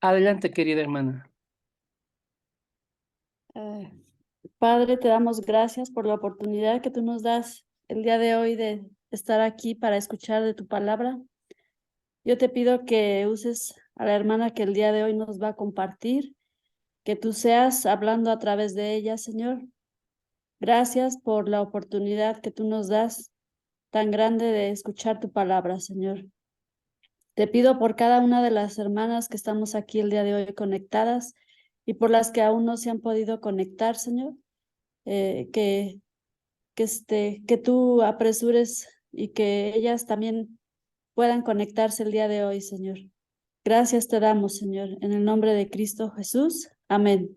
Adelante, querida hermana. Eh, Padre, te damos gracias por la oportunidad que tú nos das el día de hoy de estar aquí para escuchar de tu palabra. Yo te pido que uses a la hermana que el día de hoy nos va a compartir, que tú seas hablando a través de ella, Señor. Gracias por la oportunidad que tú nos das tan grande de escuchar tu palabra, Señor. Te pido por cada una de las hermanas que estamos aquí el día de hoy conectadas y por las que aún no se han podido conectar, Señor, eh, que, que tú apresures y que ellas también puedan conectarse el día de hoy, Señor. Gracias te damos, Señor, en el nombre de Cristo Jesús. Amén.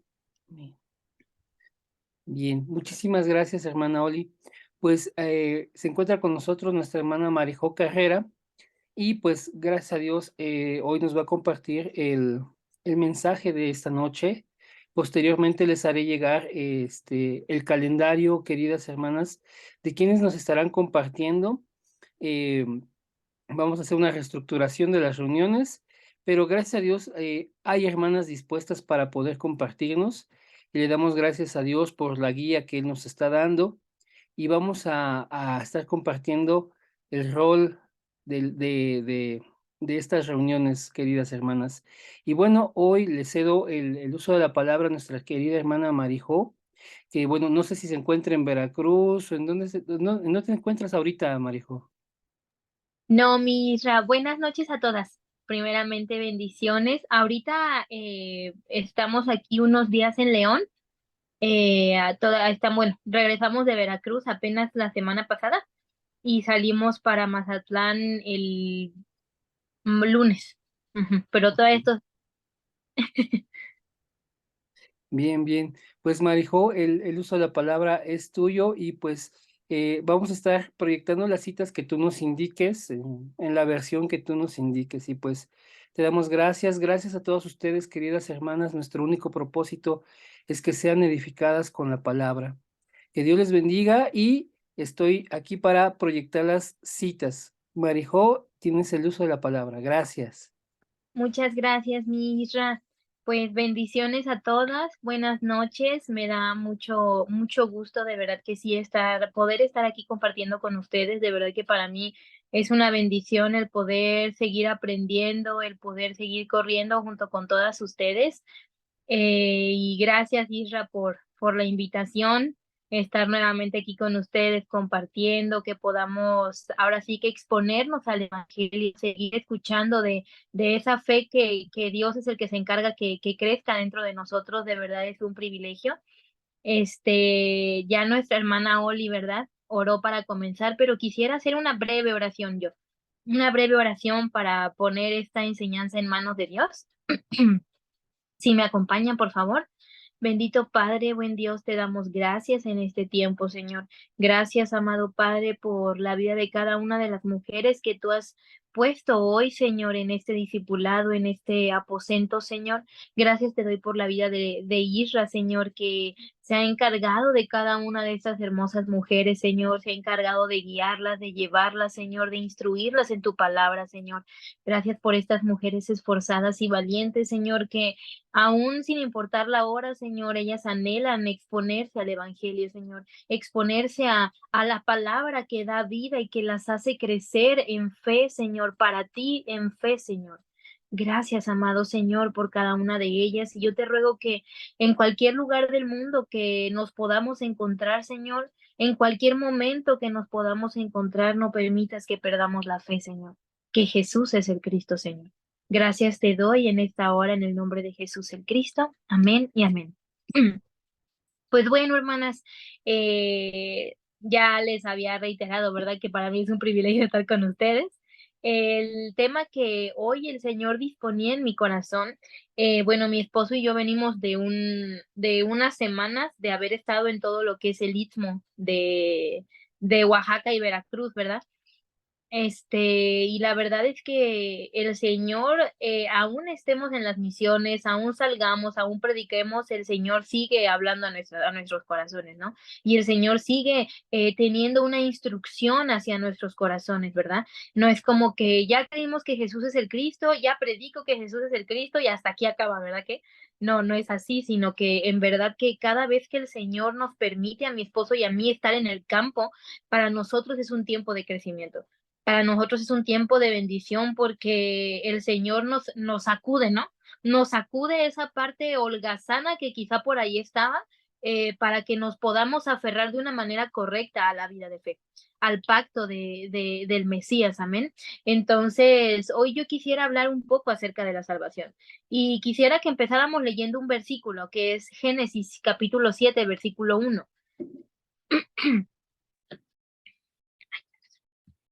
Bien, muchísimas gracias, hermana Oli. Pues se encuentra con nosotros nuestra hermana Marijó Carrera y pues gracias a Dios hoy nos va a compartir el mensaje de esta noche. Posteriormente les haré llegar el calendario, queridas hermanas, de quienes nos estarán compartiendo. Eh, Vamos a hacer una reestructuración de las reuniones, pero gracias a Dios hay hermanas dispuestas para poder compartirnos y le damos gracias a Dios por la guía que Él nos está dando y vamos a estar compartiendo el rol de estas reuniones, queridas hermanas. Y bueno, hoy le cedo el uso de la palabra a nuestra querida hermana Marijó, que bueno, no sé si se encuentra en Veracruz o en dónde, en dónde te encuentras ahorita, Marijó. No, Misra, buenas noches a todas. Primeramente, bendiciones. Ahorita estamos aquí unos días en León. Bueno, regresamos de Veracruz apenas la semana pasada y salimos para Mazatlán el lunes. Ujú. Pero todo esto, Bien, bien. Pues Marijó, el uso de la palabra es tuyo y pues vamos a estar proyectando las citas que tú nos indiques en la versión que tú nos indiques y pues te damos gracias, gracias a todos ustedes, queridas hermanas. Nuestro único propósito es que sean edificadas con la palabra. Que Dios les bendiga y estoy aquí para proyectar las citas. Marijó, tienes el uso de la palabra. Gracias. muchas gracias, Misra. Pues bendiciones a todas, buenas noches. Me da mucho gusto, de verdad que sí, poder estar aquí compartiendo con ustedes. De verdad que para mí es una bendición el poder seguir aprendiendo, el poder seguir corriendo junto con todas ustedes. Y gracias, Isra, por la invitación, estar nuevamente aquí con ustedes compartiendo, que podamos ahora sí que exponernos al Evangelio, seguir escuchando de esa fe que Dios es el que se encarga que crezca dentro de nosotros. De verdad es un privilegio. Ya nuestra hermana Oli, ¿verdad? Oró para comenzar, pero quisiera hacer una breve oración yo, una breve oración para poner esta enseñanza en manos de Dios. Si me acompañan, por favor. Bendito Padre, buen Dios, te damos gracias en este tiempo, Señor. Gracias, amado Padre, por la vida de cada una de las mujeres que tú has puesto hoy, Señor, en este discipulado, en este aposento, Señor. Gracias te doy por la vida de Isra, Señor, que se ha encargado de cada una de estas hermosas mujeres, Señor. Se ha encargado de guiarlas, de llevarlas, Señor, de instruirlas en tu palabra, Señor. Gracias por estas mujeres esforzadas y valientes, Señor, que aún sin importar la hora, Señor, ellas anhelan exponerse al Evangelio, Señor, exponerse a la palabra que da vida y que las hace crecer en fe, Señor, para ti en fe, Señor. Gracias, amado Señor, por cada una de ellas. Y yo te ruego que en cualquier lugar del mundo que nos podamos encontrar, Señor, en cualquier momento que nos podamos encontrar, no permitas que perdamos la fe, Señor, que Jesús es el Cristo, Señor. Gracias te doy en esta hora en el nombre de Jesús el Cristo. Amén y amén. Pues bueno, hermanas, ya les había reiterado, ¿verdad? Que para mí es un privilegio estar con ustedes. El tema que hoy el Señor disponía en mi corazón, bueno, mi esposo y yo venimos de unas semanas de haber estado en todo lo que es el Istmo de Oaxaca y Veracruz, ¿verdad? Y la verdad es que el Señor, aún estemos en las misiones, aún salgamos, aún prediquemos, el Señor sigue hablando a nuestros corazones, ¿no? Y el Señor sigue teniendo una instrucción hacia nuestros corazones, ¿verdad? No es como que ya creímos que Jesús es el Cristo, ya predico que Jesús es el Cristo y hasta aquí acaba, ¿verdad que? No, no es así, sino que en verdad que cada vez que el Señor nos permite a mi esposo y a mí estar en el campo, para nosotros es un tiempo de crecimiento. Para nosotros es un tiempo de bendición porque el Señor nos sacude, ¿no? Nos sacude esa parte holgazana que quizá por ahí estaba, para que nos podamos aferrar de una manera correcta a la vida de fe, al pacto del Mesías, amén. Entonces, hoy yo quisiera hablar un poco acerca de la salvación y quisiera que empezáramos leyendo un versículo que es Génesis capítulo 7, versículo 1.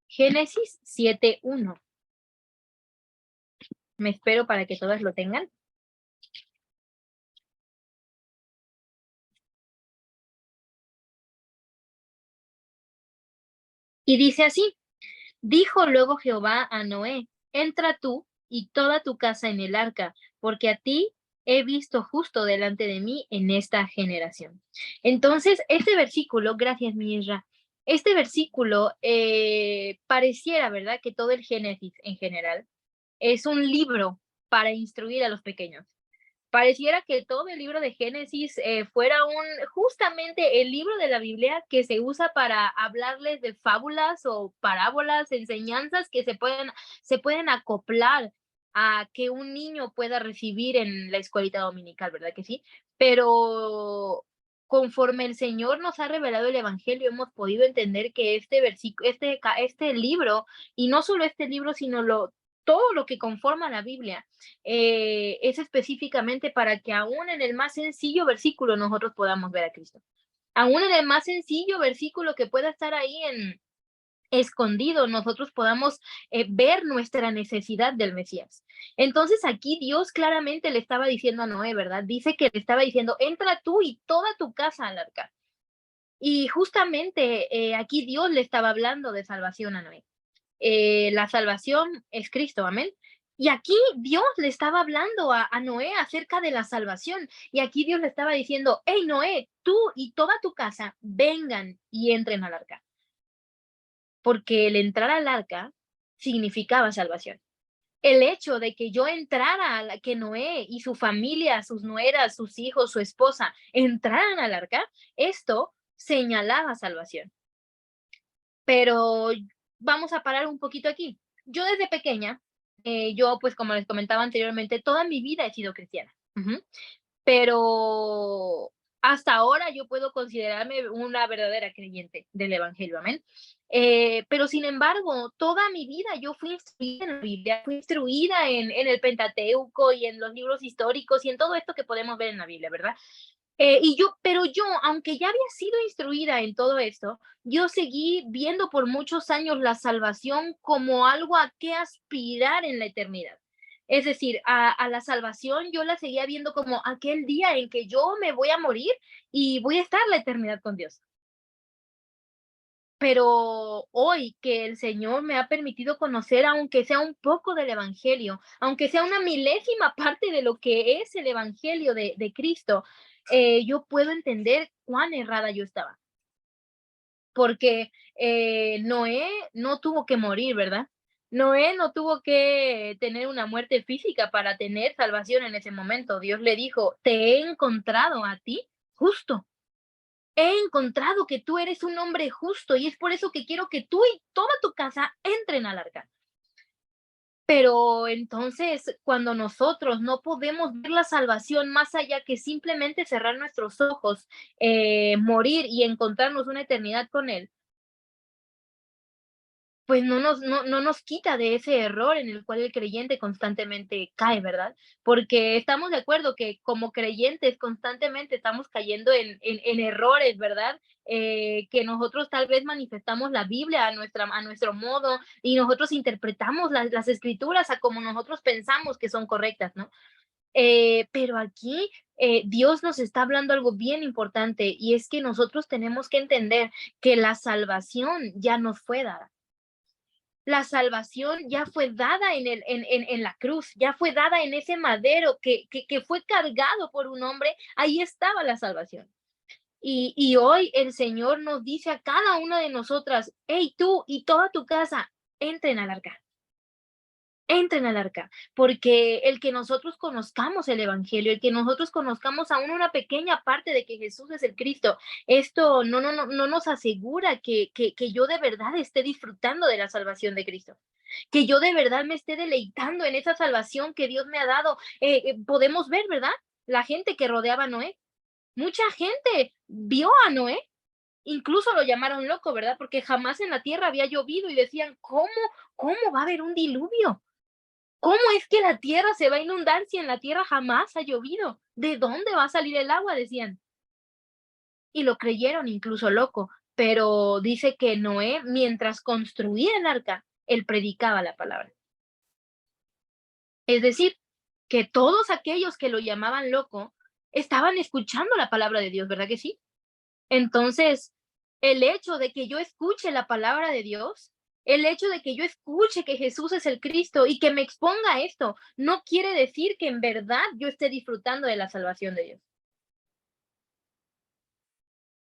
Génesis 7:1. Me espero para que todas lo tengan. Y dice así: dijo luego Jehová a Noé: entra tú y toda tu casa en el arca, porque a ti he visto justo delante de mí en esta generación. Entonces, este versículo, gracias, mi Isra, este versículo pareciera, ¿verdad?, que todo el Génesis en general es un libro para instruir a los pequeños. Pareciera que todo el libro de Génesis fuera justamente el libro de la Biblia que se usa para hablarles de fábulas o parábolas, enseñanzas que se pueden acoplar a que un niño pueda recibir en la escuelita dominical, ¿verdad que sí? Pero conforme el Señor nos ha revelado el Evangelio, hemos podido entender que este versículo, este libro, y no solo este libro, sino todo lo que conforma la Biblia, es específicamente para que aún en el más sencillo versículo nosotros podamos ver a Cristo. Aún en el más sencillo versículo que pueda estar ahí escondido, nosotros podamos ver nuestra necesidad del Mesías. Entonces aquí Dios claramente le estaba diciendo a Noé, ¿verdad? Dice que le estaba diciendo: entra tú y toda tu casa al arca. Y justamente aquí Dios le estaba hablando de salvación a Noé. La salvación es Cristo, amén. Y aquí Dios le estaba hablando a Noé acerca de la salvación. Y aquí Dios le estaba diciendo: hey Noé, tú y toda tu casa vengan y entren al arca. Porque el entrar al arca significaba salvación. El hecho de que yo entrara, que Noé y su familia, sus nueras, sus hijos, su esposa, entraran al arca, esto señalaba salvación. Pero vamos a parar un poquito aquí. Yo desde pequeña, yo pues como les comentaba anteriormente, toda mi vida he sido cristiana. Pero hasta ahora yo puedo considerarme una verdadera creyente del Evangelio, amén. Pero sin embargo, toda mi vida yo fui instruida en la Biblia, fui instruida en el Pentateuco y en los libros históricos y en todo esto que podemos ver en la Biblia, ¿verdad? Pero yo, aunque ya había sido instruida en todo esto, yo seguí viendo por muchos años la salvación como algo a qué aspirar en la eternidad. Es decir, a la salvación yo la seguía viendo como aquel día en que yo me voy a morir y voy a estar la eternidad con Dios. Pero hoy que el Señor me ha permitido conocer, aunque sea un poco del Evangelio, aunque sea una milésima parte de lo que es el Evangelio de Cristo, yo puedo entender cuán errada yo estaba. Porque Noé no tuvo que morir, ¿verdad? Noé no tuvo que tener una muerte física para tener salvación en ese momento. Dios le dijo: te he encontrado a ti justo. He encontrado que tú eres un hombre justo y es por eso que quiero que tú y toda tu casa entren al arca. Pero entonces, cuando nosotros no podemos ver la salvación más allá que simplemente cerrar nuestros ojos, morir y encontrarnos una eternidad con Él, pues no nos quita de ese error en el cual el creyente constantemente cae, ¿verdad? Porque estamos de acuerdo que como creyentes constantemente estamos cayendo en errores, ¿verdad? Que nosotros tal vez manifestamos la Biblia a nuestro modo y nosotros interpretamos las escrituras a como nosotros pensamos que son correctas, ¿no? Pero aquí Dios nos está hablando algo bien importante y es que nosotros tenemos que entender que la salvación ya nos fue dada. La salvación ya fue dada en la cruz, ya fue dada en ese madero que fue cargado por un hombre, ahí estaba la salvación. Y hoy el Señor nos dice a cada una de nosotras, hey, tú y toda tu casa, entren al arca. Entren al arca, porque el que nosotros conozcamos el evangelio, el que nosotros conozcamos aún una pequeña parte de que Jesús es el Cristo, esto no nos asegura que yo de verdad esté disfrutando de la salvación de Cristo, que yo de verdad me esté deleitando en esa salvación que Dios me ha dado. Podemos ver, ¿verdad? La gente que rodeaba a Noé, mucha gente vio a Noé. Incluso lo llamaron loco, ¿verdad? Porque jamás en la tierra había llovido y decían, ¿cómo va a haber un diluvio? ¿Cómo es que la tierra se va a inundar si en la tierra jamás ha llovido? ¿De dónde va a salir el agua? Decían. Y lo creyeron incluso loco. Pero dice que Noé, mientras construía el arca, él predicaba la palabra. Es decir, que todos aquellos que lo llamaban loco estaban escuchando la palabra de Dios, ¿verdad que sí? Entonces, el hecho de que yo escuche la palabra de Dios, el hecho de que yo escuche que Jesús es el Cristo y que me exponga a esto, no quiere decir que en verdad yo esté disfrutando de la salvación de Dios.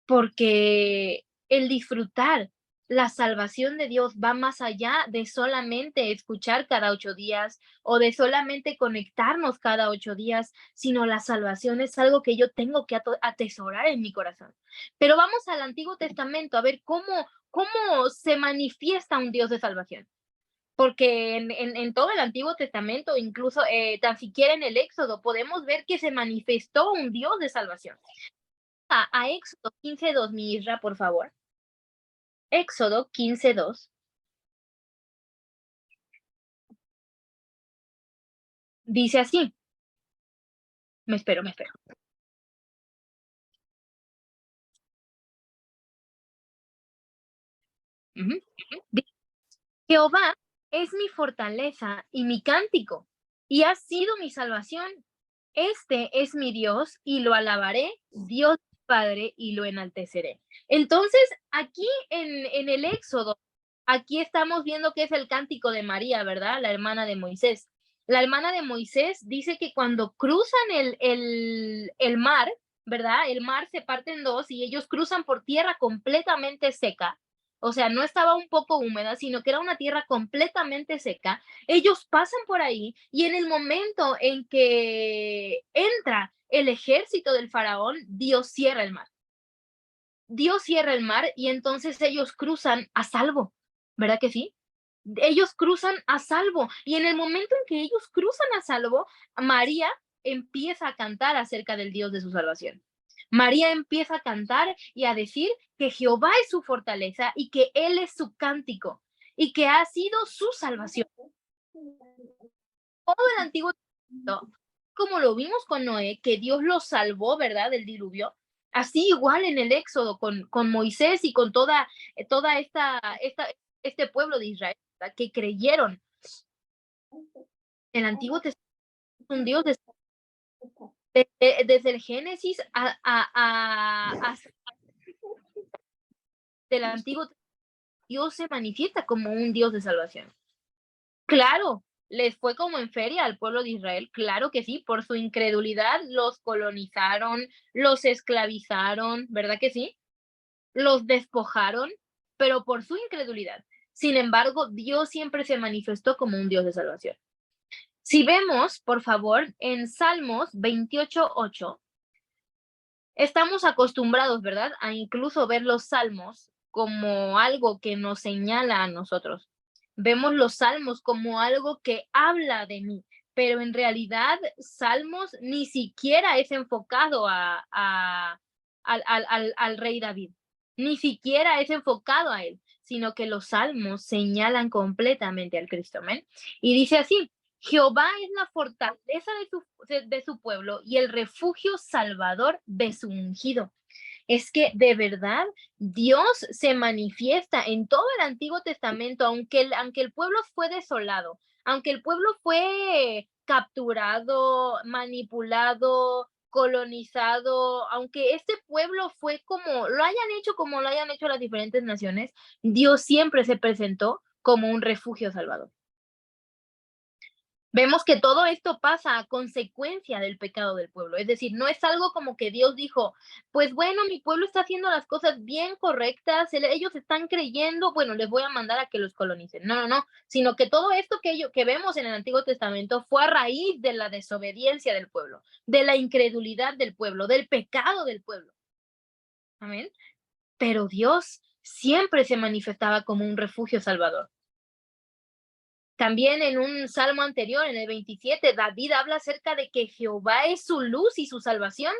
Porque el disfrutar la salvación de Dios va más allá de solamente escuchar cada 8 días o de solamente conectarnos cada 8 días, sino la salvación es algo que yo tengo que atesorar en mi corazón. Pero vamos al Antiguo Testamento a ver cómo se manifiesta un Dios de salvación. Porque en todo el Antiguo Testamento, incluso tan siquiera en el Éxodo, podemos ver que se manifestó un Dios de salvación. A Éxodo 15:2, mi Isra, por favor. Éxodo 15:2. Dice así. Me espero. Ujú. Jehová es mi fortaleza y mi cántico, y ha sido mi salvación. Este es mi Dios y lo alabaré, Dios Padre, y lo enalteceré. Entonces, aquí en el Éxodo, aquí estamos viendo que es el cántico de María, ¿verdad? La hermana de Moisés. La hermana de Moisés dice que cuando cruzan el mar, ¿verdad? El mar se parte en dos y ellos cruzan por tierra completamente seca. O sea, no estaba un poco húmeda, sino que era una tierra completamente seca. Ellos pasan por ahí y en el momento en que entra el ejército del faraón, Dios cierra el mar. Dios cierra el mar y entonces ellos cruzan a salvo, ¿verdad que sí? Ellos cruzan a salvo y en el momento en que ellos cruzan a salvo, María empieza a cantar acerca del Dios de su salvación. María empieza a cantar y a decir que Jehová es su fortaleza y que Él es su cántico y que ha sido su salvación. Todo el Antiguo Testamento, como lo vimos con Noé, que Dios lo salvó, ¿verdad?, del diluvio, así igual en el Éxodo con Moisés y con toda este pueblo de Israel, ¿verdad?, que creyeron. El Antiguo Testamento es un Dios desde el Génesis del Antiguo Testamento, Dios se manifiesta como un Dios de salvación. Claro, les fue como en feria al pueblo de Israel, claro que sí, por su incredulidad los colonizaron, los esclavizaron, ¿verdad que sí? Los despojaron, pero por su incredulidad. Sin embargo, Dios siempre se manifestó como un Dios de salvación. Si vemos, por favor, en Salmos 28:8, estamos acostumbrados, ¿verdad?, a incluso ver los salmos como algo que nos señala a nosotros. Vemos los salmos como algo que habla de mí, pero en realidad Salmos ni siquiera es enfocado al rey David, ni siquiera es enfocado a él, sino que los salmos señalan completamente al Cristo. ¿Amén? Y dice así, Jehová es la fortaleza de su pueblo y el refugio salvador de su ungido. Es que de verdad Dios se manifiesta en todo el Antiguo Testamento, aunque el pueblo fue desolado, aunque el pueblo fue capturado, manipulado, colonizado, aunque este pueblo fue como lo hayan hecho las diferentes naciones, Dios siempre se presentó como un refugio salvador. Vemos que todo esto pasa a consecuencia del pecado del pueblo. Es decir, no es algo como que Dios dijo, pues bueno, mi pueblo está haciendo las cosas bien correctas, ellos están creyendo, bueno, les voy a mandar a que los colonicen. No, no, no, sino que todo esto que vemos en el Antiguo Testamento fue a raíz de la desobediencia del pueblo, de la incredulidad del pueblo, del pecado del pueblo. Amén. Pero Dios siempre se manifestaba como un refugio salvador. También en un salmo anterior, en el 27, David habla acerca de que Jehová es su luz y su salvación.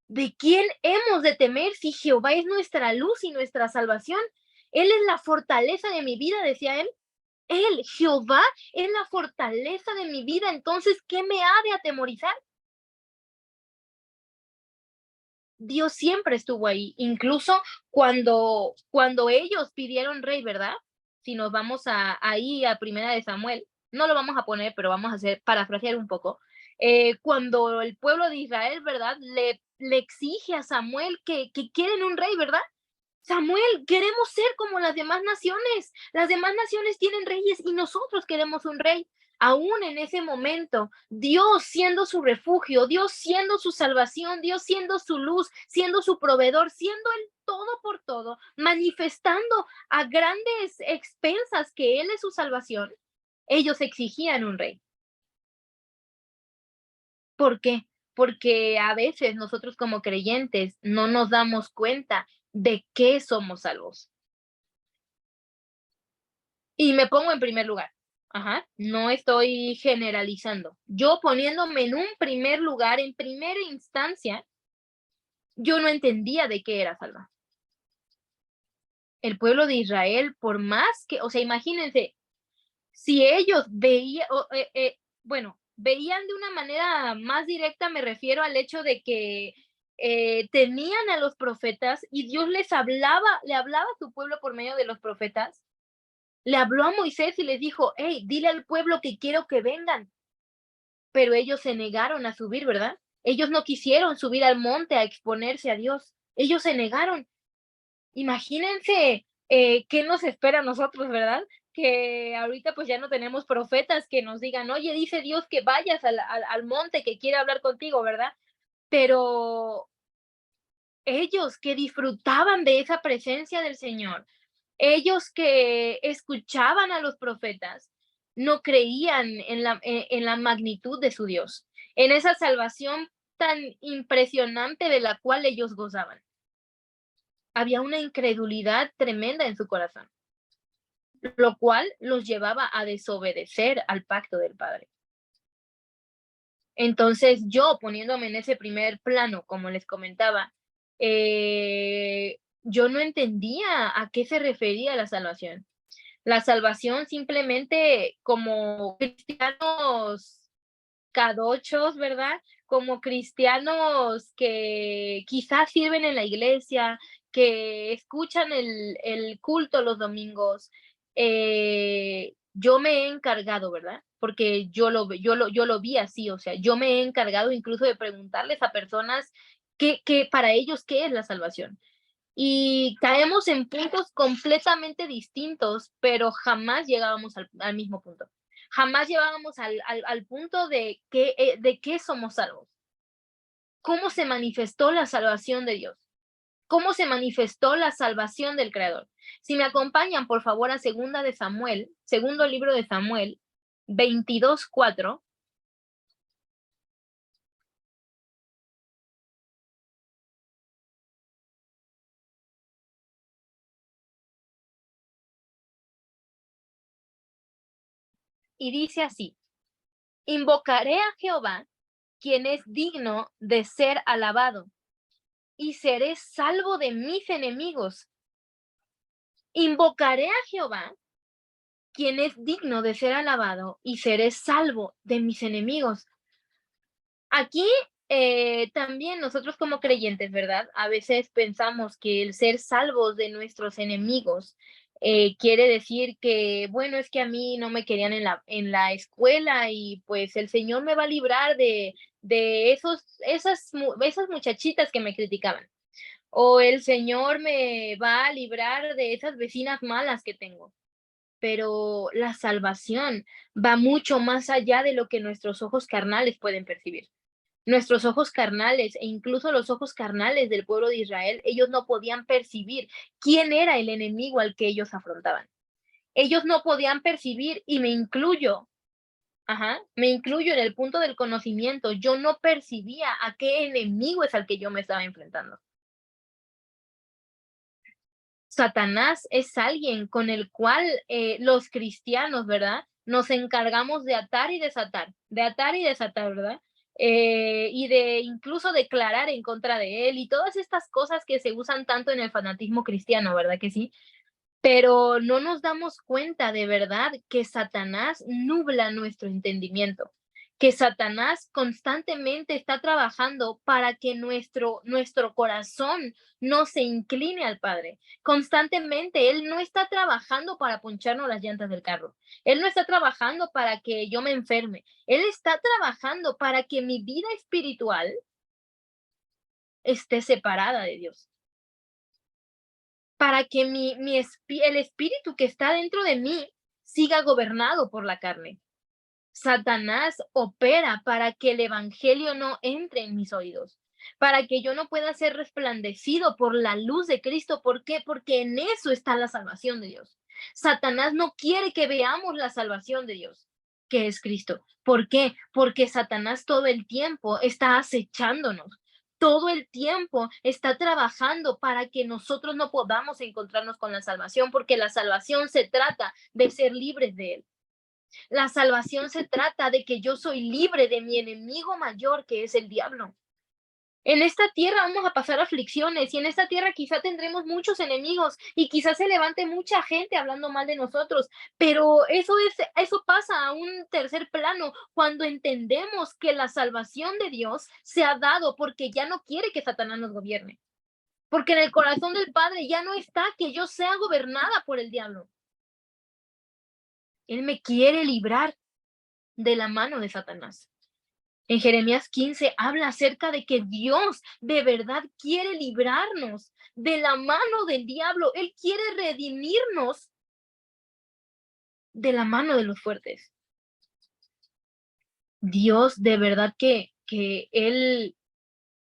¿De quién hemos de temer si Jehová es nuestra luz y nuestra salvación? Él es la fortaleza de mi vida, decía él. Él, Jehová, es la fortaleza de mi vida. Entonces, ¿qué me ha de atemorizar? Dios siempre estuvo ahí, incluso cuando ellos pidieron rey, ¿verdad? Si nos vamos ahí a Primera de Samuel, no lo vamos a poner, pero vamos a hacer parafrasear un poco. Cuando el pueblo de Israel, ¿verdad? Le exige a Samuel que quieren un rey, ¿verdad? Samuel, queremos ser como las demás naciones. Las demás naciones tienen reyes y nosotros queremos un rey. Aún en ese momento, Dios siendo su refugio, Dios siendo su salvación, Dios siendo su luz, siendo su proveedor, siendo el todo por todo, manifestando a grandes expensas que Él es su salvación, ellos exigían un rey. ¿Por qué? Porque a veces nosotros como creyentes no nos damos cuenta de qué somos salvos. Y me pongo en primer lugar. Ajá, no estoy generalizando. Yo poniéndome en un primer lugar, en primera instancia, yo no entendía de qué era salva. El pueblo de Israel, por más que, o sea, imagínense, si ellos veían, bueno, veían de una manera más directa, me refiero al hecho de que tenían a los profetas y Dios le hablaba a su pueblo por medio de los profetas. Le habló a Moisés y les dijo, hey, dile al pueblo que quiero que vengan. Pero ellos se negaron a subir, ¿verdad? Ellos no quisieron subir al monte a exponerse a Dios. Ellos se negaron. Imagínense qué nos espera a nosotros, ¿verdad? Que ahorita pues ya no tenemos profetas que nos digan, oye, dice Dios que vayas al monte que quiere hablar contigo, ¿verdad? Pero ellos que disfrutaban de esa presencia del Señor, ellos que escuchaban a los profetas, no creían en la magnitud de su Dios, en esa salvación tan impresionante de la cual ellos gozaban. Había una incredulidad tremenda en su corazón, lo cual los llevaba a desobedecer al pacto del Padre. Entonces yo poniéndome en ese primer plano, como les comentaba, yo no entendía a qué se refería la salvación. La salvación simplemente como cristianos cadochos, ¿verdad? Como cristianos que quizás sirven en la iglesia, que escuchan el culto los domingos. Yo me he encargado, ¿verdad? Porque yo lo vi así, o sea, yo me he encargado incluso de preguntarles a personas que para ellos, ¿qué es la salvación? Y caemos en puntos completamente distintos, pero jamás llegábamos al mismo punto. Jamás llegábamos al punto de qué somos salvos. ¿Cómo se manifestó la salvación de Dios? ¿Cómo se manifestó la salvación del Creador? Si me acompañan, por favor, a segunda de Samuel, segundo libro de Samuel, 22:4. Y dice así: invocaré a Jehová, quien es digno de ser alabado, y seré salvo de mis enemigos. Invocaré a Jehová, quien es digno de ser alabado, y seré salvo de mis enemigos. Aquí también nosotros como creyentes, ¿verdad? A veces pensamos que el ser salvos de nuestros enemigos quiere decir que, bueno, es que a mí no me querían en la escuela y pues el Señor me va a librar de esas muchachitas que me criticaban. O el Señor me va a librar de esas vecinas malas que tengo. pero la salvación va mucho más allá de lo que nuestros ojos carnales pueden percibir. Nuestros ojos carnales e incluso los ojos carnales del pueblo de Israel, ellos no podían percibir quién era el enemigo al que ellos afrontaban. Ellos no podían percibir, y me incluyo en el punto del conocimiento. Yo no percibía a qué enemigo es al que yo me estaba enfrentando. Satanás es alguien con el cual los cristianos, ¿verdad? Nos encargamos de atar y desatar, ¿verdad? Y de incluso declarar en contra de él y todas estas cosas que se usan tanto en el fanatismo cristiano, ¿verdad que sí? Pero no nos damos cuenta de verdad que Satanás nubla nuestro entendimiento, que Satanás constantemente está trabajando para que nuestro corazón no se incline al Padre. Constantemente, Él no está trabajando para poncharnos las llantas del carro. Él no está trabajando para que yo me enferme. Él está trabajando para que mi vida espiritual esté separada de Dios, para que el espíritu que está dentro de mí siga gobernado por la carne. Satanás opera para que el evangelio no entre en mis oídos, para que yo no pueda ser resplandecido por la luz de Cristo. ¿Por qué? Porque en eso está la salvación de Dios. Satanás no quiere que veamos la salvación de Dios, que es Cristo. ¿Por qué? Porque Satanás todo el tiempo está acechándonos. Todo el tiempo está trabajando para que nosotros no podamos encontrarnos con la salvación, porque la salvación se trata de ser libres de él. La salvación se trata de que yo soy libre de mi enemigo mayor, que es el diablo. En esta tierra vamos a pasar aflicciones, y en esta tierra quizá tendremos muchos enemigos y quizás se levante mucha gente hablando mal de nosotros, pero eso pasa a un tercer plano cuando entendemos que la salvación de Dios se ha dado porque ya no quiere que Satanás nos gobierne. Porque en el corazón del Padre ya no está que yo sea gobernada por el diablo. Él me quiere librar de la mano de Satanás. En Jeremías 15 habla acerca de que Dios de verdad quiere librarnos de la mano del diablo. Él quiere redimirnos de la mano de los fuertes. Dios de verdad que Él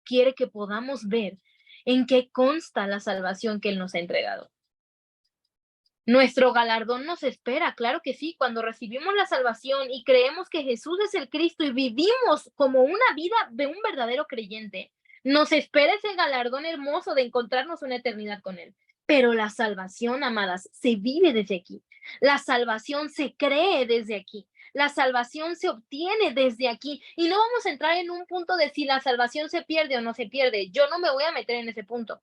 quiere que podamos ver en qué consta la salvación que Él nos ha entregado. Nuestro galardón nos espera, claro que sí, cuando recibimos la salvación y creemos que Jesús es el Cristo y vivimos como una vida de un verdadero creyente, nos espera ese galardón hermoso de encontrarnos una eternidad con Él. Pero la salvación, amadas, se vive desde aquí. La salvación se cree desde aquí. La salvación se obtiene desde aquí. Y no vamos a entrar en un punto de si la salvación se pierde o no se pierde. Yo no me voy a meter en ese punto.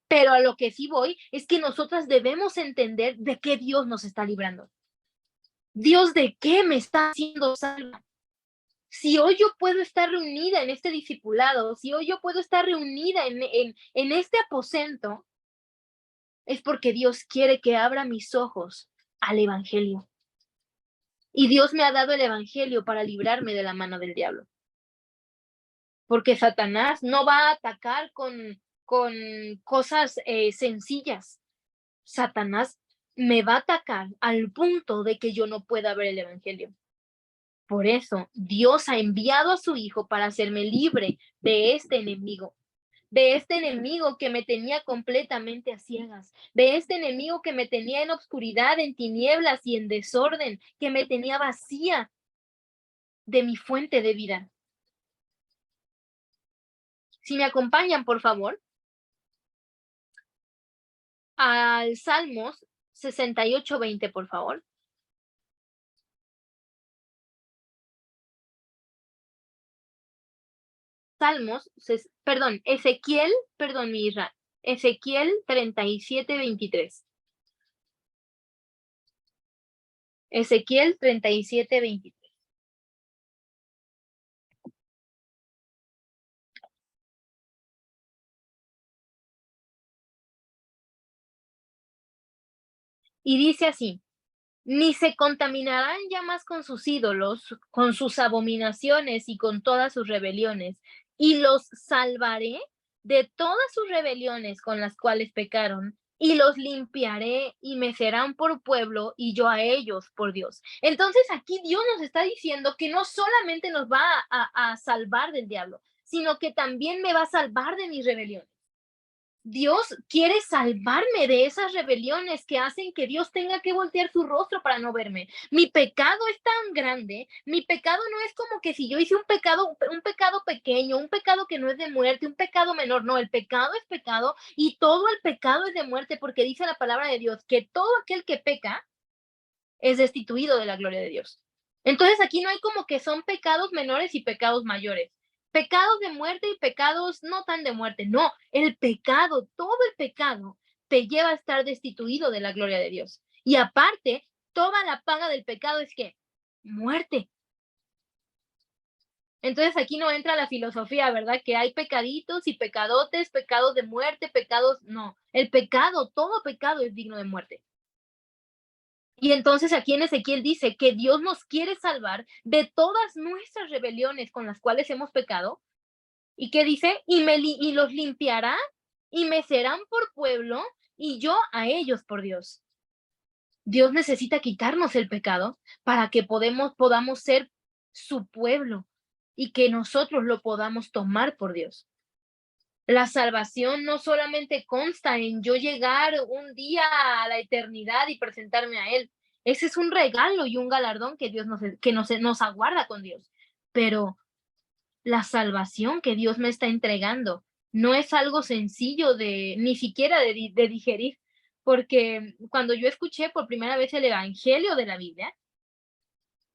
Pero a lo que sí voy es que nosotras debemos entender de qué Dios nos está librando. Dios, ¿de qué me está haciendo salva? Si hoy yo puedo estar reunida en este discipulado, si hoy yo puedo estar reunida en este aposento, es porque Dios quiere que abra mis ojos al evangelio. Y Dios me ha dado el evangelio para librarme de la mano del diablo. Porque Satanás no va a atacar con cosas sencillas. Satanás me va a atacar al punto de que yo no pueda ver el evangelio. Por eso Dios ha enviado a su Hijo para hacerme libre de este enemigo que me tenía completamente a ciegas, de este enemigo que me tenía en obscuridad, en tinieblas y en desorden, que me tenía vacía de mi fuente de vida. Si me acompañan, por favor, al Salmos 68:20, por favor. Ezequiel 37:23. Ezequiel 37:23. Y dice así: ni se contaminarán ya más con sus ídolos, con sus abominaciones y con todas sus rebeliones, y los salvaré de todas sus rebeliones con las cuales pecaron, y los limpiaré y me serán por pueblo y yo a ellos por Dios. Entonces aquí Dios nos está diciendo que no solamente nos va a salvar del diablo, sino que también me va a salvar de mis rebeliones. Dios quiere salvarme de esas rebeliones que hacen que Dios tenga que voltear su rostro para no verme. Mi pecado es tan grande, mi pecado no es como que si yo hice un pecado pequeño, un pecado que no es de muerte, un pecado menor, no, el pecado es pecado y todo el pecado es de muerte porque dice la palabra de Dios que todo aquel que peca es destituido de la gloria de Dios. Entonces aquí no hay como que son pecados menores y pecados mayores. Pecados de muerte y pecados no tan de muerte. No, el pecado, todo el pecado te lleva a estar destituido de la gloria de Dios. Y aparte, toda la paga del pecado es que muerte. Entonces aquí no entra la filosofía, ¿verdad? Que hay pecaditos y pecadotes, pecados de muerte, pecados, no. El pecado, todo pecado es digno de muerte. Y entonces aquí en Ezequiel dice que Dios nos quiere salvar de todas nuestras rebeliones con las cuales hemos pecado. ¿Y qué dice? Y los limpiará y me serán por pueblo y yo a ellos por Dios. Dios necesita quitarnos el pecado para que podamos ser su pueblo y que nosotros lo podamos tomar por Dios. La salvación no solamente consta en yo llegar un día a la eternidad y presentarme a Él. Ese es un regalo y un galardón que Dios nos aguarda con Dios. Pero la salvación que Dios me está entregando no es algo sencillo ni siquiera de digerir, porque cuando yo escuché por primera vez el evangelio de la Biblia,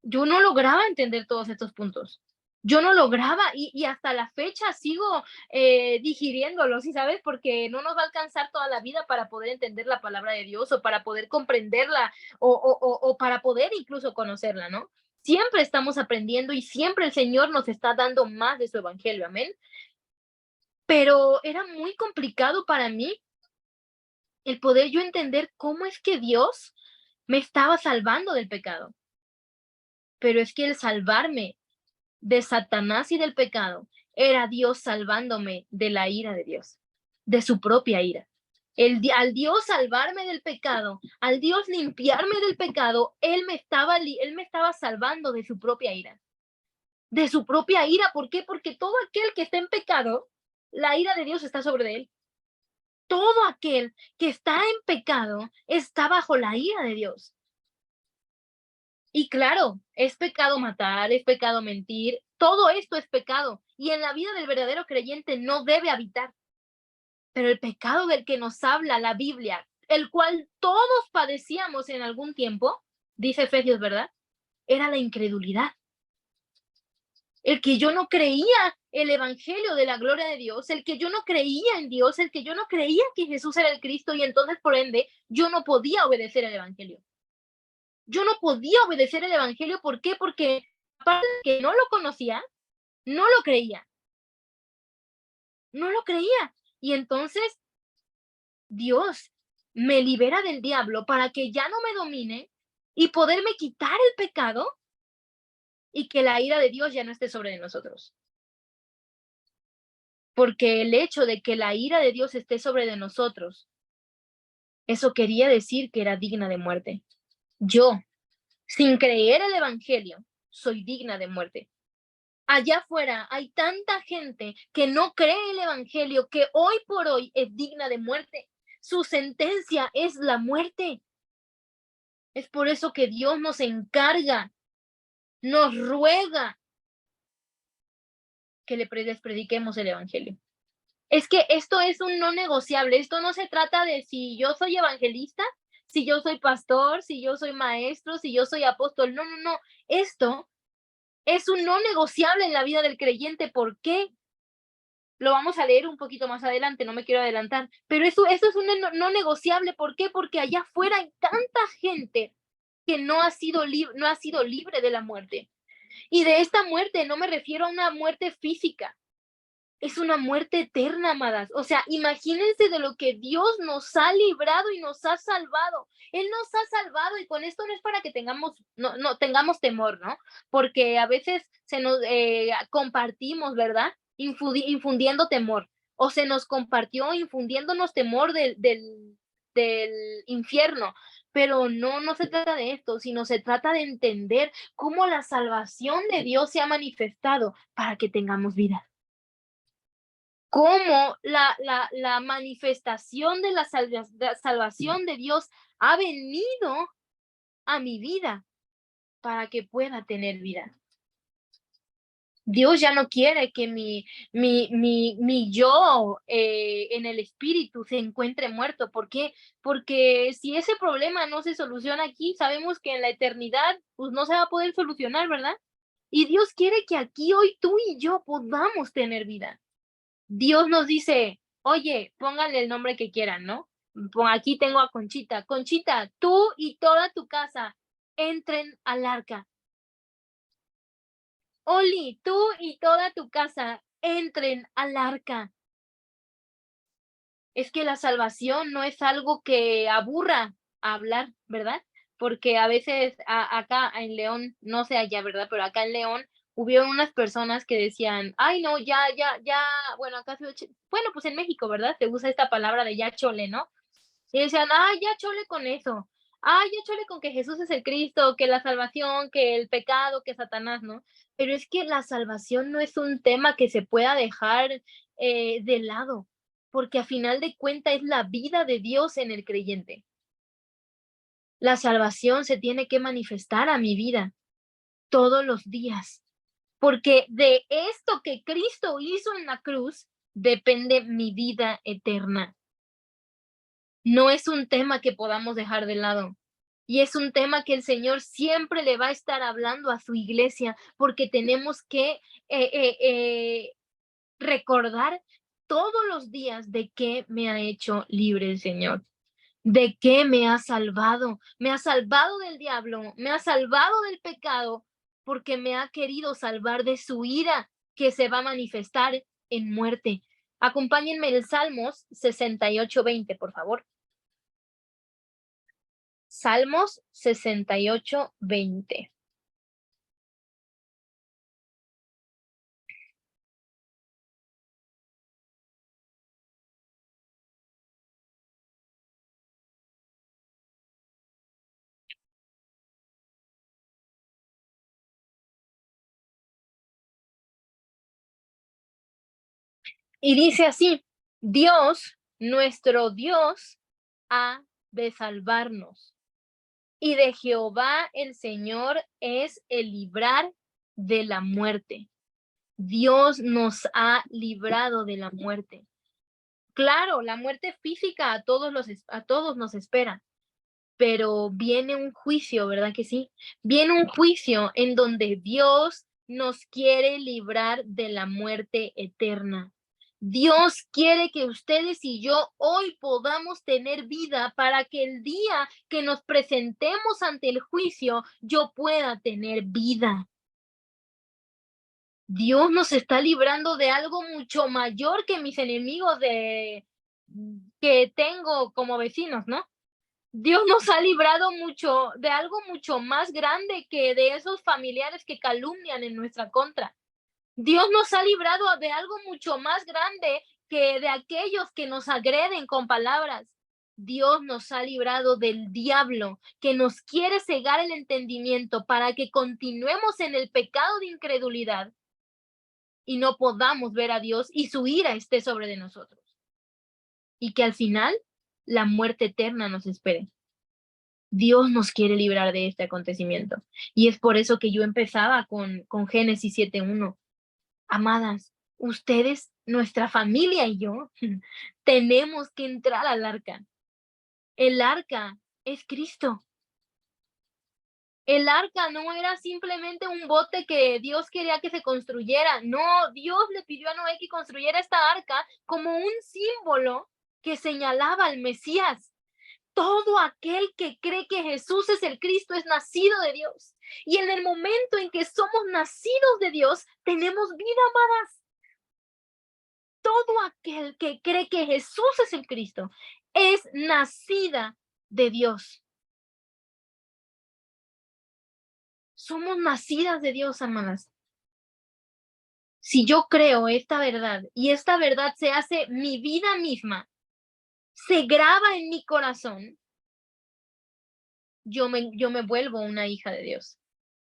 yo no lograba entender todos estos puntos. Yo no lograba y hasta la fecha sigo digiriéndolo, ¿sí sabes? Porque no nos va a alcanzar toda la vida para poder entender la palabra de Dios o para poder comprenderla o para poder incluso conocerla, ¿no? Siempre estamos aprendiendo y siempre el Señor nos está dando más de su evangelio, amén. Pero era muy complicado para mí el poder yo entender cómo es que Dios me estaba salvando del pecado. Pero es que el salvarme de Satanás y del pecado era Dios salvándome de la ira de Dios, de su propia ira. Al Dios salvarme del pecado, al Dios limpiarme del pecado, Él me estaba salvando de su propia ira. De su propia ira, ¿por qué? Porque todo aquel que está en pecado, la ira de Dios está sobre él. Todo aquel que está en pecado está bajo la ira de Dios. Y claro, es pecado matar, es pecado mentir, todo esto es pecado y en la vida del verdadero creyente no debe habitar. Pero el pecado del que nos habla la Biblia, el cual todos padecíamos en algún tiempo, dice Efesios, ¿verdad? Era la incredulidad. El que yo no creía el evangelio de la gloria de Dios, el que yo no creía en Dios, el que yo no creía que Jesús era el Cristo y entonces por ende yo no podía obedecer el evangelio. Yo no podía obedecer el evangelio, ¿por qué? Porque aparte de que no lo conocía, no lo creía. No lo creía. Y entonces Dios me libera del diablo para que ya no me domine y poderme quitar el pecado y que la ira de Dios ya no esté sobre de nosotros. Porque el hecho de que la ira de Dios esté sobre de nosotros, eso quería decir que era digna de muerte. Yo, sin creer el evangelio, soy digna de muerte. Allá afuera hay tanta gente que no cree el evangelio, que hoy por hoy es digna de muerte. Su sentencia es la muerte. Es por eso que Dios nos encarga, nos ruega que les prediquemos el evangelio. Es que esto es un no negociable. Esto no se trata de si yo soy evangelista, si yo soy pastor, si yo soy maestro, si yo soy apóstol. No, no, no. Esto es un no negociable en la vida del creyente. ¿Por qué? Lo vamos a leer un poquito más adelante, no me quiero adelantar. Pero eso es un no negociable. ¿Por qué? Porque allá afuera hay tanta gente que no ha sido libre de la muerte. Y de esta muerte no me refiero a una muerte física. Es una muerte eterna, amadas. O sea, imagínense de lo que Dios nos ha librado y nos ha salvado. Él nos ha salvado y con esto no es para que no tengamos temor, ¿no? Porque a veces se nos compartimos, ¿verdad? Infundiendo temor. O se nos compartió infundiéndonos temor de del infierno. Pero no se trata de esto, sino se trata de entender cómo la salvación de Dios se ha manifestado para que tengamos vida. Cómo la manifestación de la salvación de Dios ha venido a mi vida para que pueda tener vida. Dios ya no quiere que mi yo en el espíritu se encuentre muerto. ¿Por qué? Porque si ese problema no se soluciona aquí, sabemos que en la eternidad pues no se va a poder solucionar, ¿verdad? Y Dios quiere que aquí hoy tú y yo podamos tener vida. Dios nos dice, oye, pónganle el nombre que quieran, ¿no? Aquí tengo a Conchita. Conchita, tú y toda tu casa entren al arca. Oli, tú y toda tu casa entren al arca. Es que la salvación no es algo que aburra a hablar, ¿verdad? Porque a veces acá en León, no sé allá, ¿verdad? Pero acá en León hubieron unas personas que decían, ay, no, ya, bueno, bueno, pues en México, ¿verdad? Se usa esta palabra de ya chole, ¿no? Y decían, ay, ya chole con eso. Ay, ya chole con que Jesús es el Cristo, que la salvación, que el pecado, que Satanás, ¿no? Pero es que la salvación no es un tema que se pueda dejar de lado, porque a final de cuentas es la vida de Dios en el creyente. La salvación se tiene que manifestar a mi vida todos los días, porque de esto que Cristo hizo en la cruz depende mi vida eterna. No es un tema que podamos dejar de lado. Y es un tema que el Señor siempre le va a estar hablando a su iglesia, porque tenemos que recordar todos los días de qué me ha hecho libre el Señor, de qué me ha salvado del diablo, me ha salvado del pecado, porque me ha querido salvar de su ira que se va a manifestar en muerte. Acompáñenme el Salmos 68:20, por favor. Salmos 68:20. Y dice así, Dios, nuestro Dios, ha de salvarnos. Y de Jehová el Señor es el librar de la muerte. Dios nos ha librado de la muerte. Claro, la muerte física a todos nos espera, pero viene un juicio, ¿verdad que sí? Viene un juicio en donde Dios nos quiere librar de la muerte eterna. Dios quiere que ustedes y yo hoy podamos tener vida para que el día que nos presentemos ante el juicio, yo pueda tener vida. Dios nos está librando de algo mucho mayor que mis enemigos que tengo como vecinos, ¿no? Dios nos ha librado mucho de algo mucho más grande que de esos familiares que calumnian en nuestra contra. Dios nos ha librado de algo mucho más grande que de aquellos que nos agreden con palabras. Dios nos ha librado del diablo que nos quiere cegar el entendimiento para que continuemos en el pecado de incredulidad y no podamos ver a Dios y su ira esté sobre de nosotros. Y que al final la muerte eterna nos espere. Dios nos quiere librar de este acontecimiento. Y es por eso que yo empezaba con Génesis 7:1. Amadas, ustedes, nuestra familia y yo, tenemos que entrar al arca. El arca es Cristo. El arca no era simplemente un bote que Dios quería que se construyera. No, Dios le pidió a Noé que construyera esta arca como un símbolo que señalaba al Mesías. Todo aquel que cree que Jesús es el Cristo es nacido de Dios. Y en el momento en que somos nacidos de Dios, tenemos vida, amadas. Todo aquel que cree que Jesús es el Cristo es nacida de Dios. Somos nacidas de Dios, hermanas. Si yo creo esta verdad y esta verdad se hace mi vida misma, se graba en mi corazón, yo me vuelvo una hija de Dios,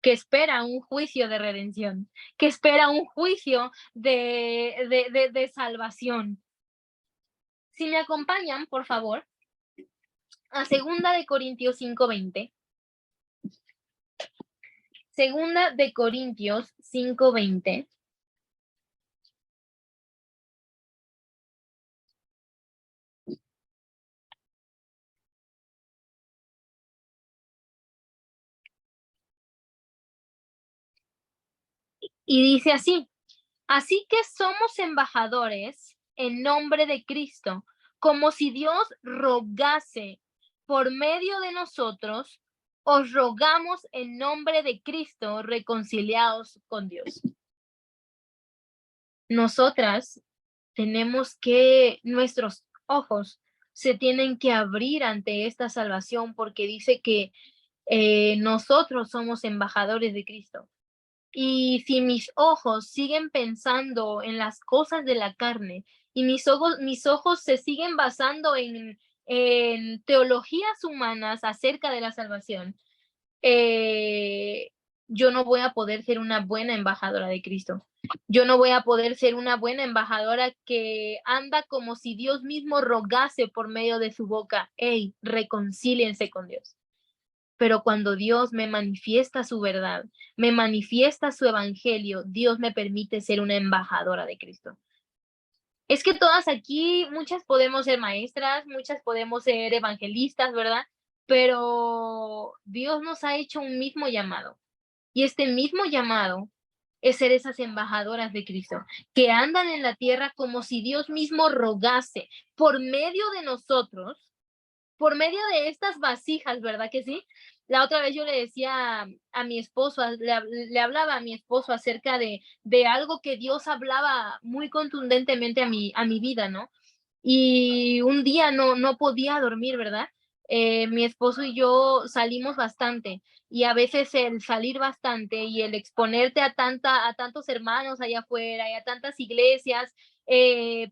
que espera un juicio de redención, que espera un juicio de salvación. Si me acompañan, por favor, a 2 Corintios 5:20. 2 Corintios 5:20. Y dice así: así que somos embajadores en nombre de Cristo, como si Dios rogase por medio de nosotros. Os rogamos en nombre de Cristo, reconciliados con Dios. Nosotras tenemos que, nuestros ojos se tienen que abrir ante esta salvación, porque dice que nosotros somos embajadores de Cristo. Y si mis ojos siguen pensando en las cosas de la carne y mis ojos se siguen basando en teologías humanas acerca de la salvación, eh, yo no voy a poder ser una buena embajadora de Cristo. Yo no voy a poder ser una buena embajadora que anda como si Dios mismo rogase por medio de su boca: hey, reconcíliense con Dios. Pero cuando Dios me manifiesta su verdad, me manifiesta su evangelio, Dios me permite ser una embajadora de Cristo. Es que todas aquí, muchas podemos ser maestras, muchas podemos ser evangelistas, ¿verdad? Pero Dios nos ha hecho un mismo llamado. Y este mismo llamado es ser esas embajadoras de Cristo, que andan en la tierra como si Dios mismo rogase por medio de nosotros, por medio de estas vasijas, ¿verdad que sí? La otra vez yo le decía a mi esposo, le hablaba a mi esposo acerca de algo que Dios hablaba muy contundentemente a mi vida, ¿no? Y un día no podía dormir, ¿verdad? Mi esposo y yo salimos bastante, y a veces el salir bastante y el exponerte a tantos hermanos allá afuera y a tantas iglesias,